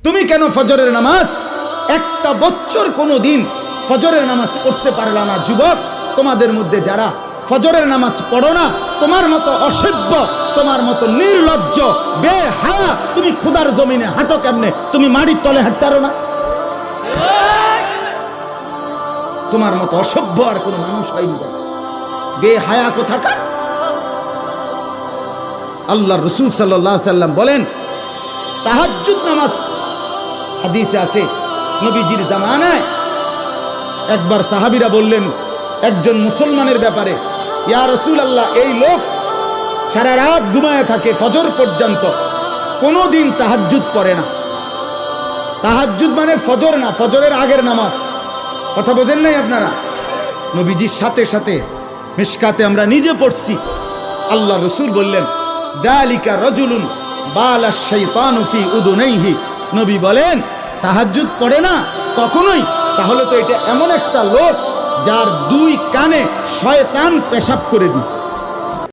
তুমি কেন ফজরের নামাজ একটা বছর কোনো দিন ফজরের নামাজ পড়তে পারলা না? যুবক, তোমাদের মধ্যে যারা ফজরের নামাজ পড়ো না, তোমার মতো অসভ্য, তোমার মতো নির্লজ্জ, বেহায়া, তুমি খোদার জমিনে হাঁটো কেমনে? তুমি মাটির তলে হাঁটতে পারো না? তোমার মতো অসভ্য আর কোনো মানুষ হয়নি। বেহায়া কোথাকার। আল্লাহ রসুল সাল্লাল্লাহু আলাইহি সাল্লাম বলেন, তাহাজ্জুদ নামাজ হাদিসে আছে, নবীজির জামানায় একবার সাহাবীরা বললেন একজন মুসলমানের ব্যাপারে, ইয়া রাসূলুল্লাহ, এই লোক সারা রাত ঘুমায় থাকে ফজর পর্যন্ত, কোনোদিন তাহাজ্জুদ পড়ে না। তাহাজ্জুদ মানে ফজর না, ফজরের আগের নামাজ। কথা বোঝেন নাই আপনারা? নবীজির সাথে সাথে মিশকাতে আমরা নিজে পড়ছি, আল্লাহ রসুল বললেন, যালিকা রাজুলুন বালাশ শাইতানু ফি উদুনাইহি। নবী বলেন, তাহাজ্জুদ পড়ে না কখনোই, তাহলে তো এটা এমন একটা লোক যার দুই কানে শয়তান পেশাব করে দিছে।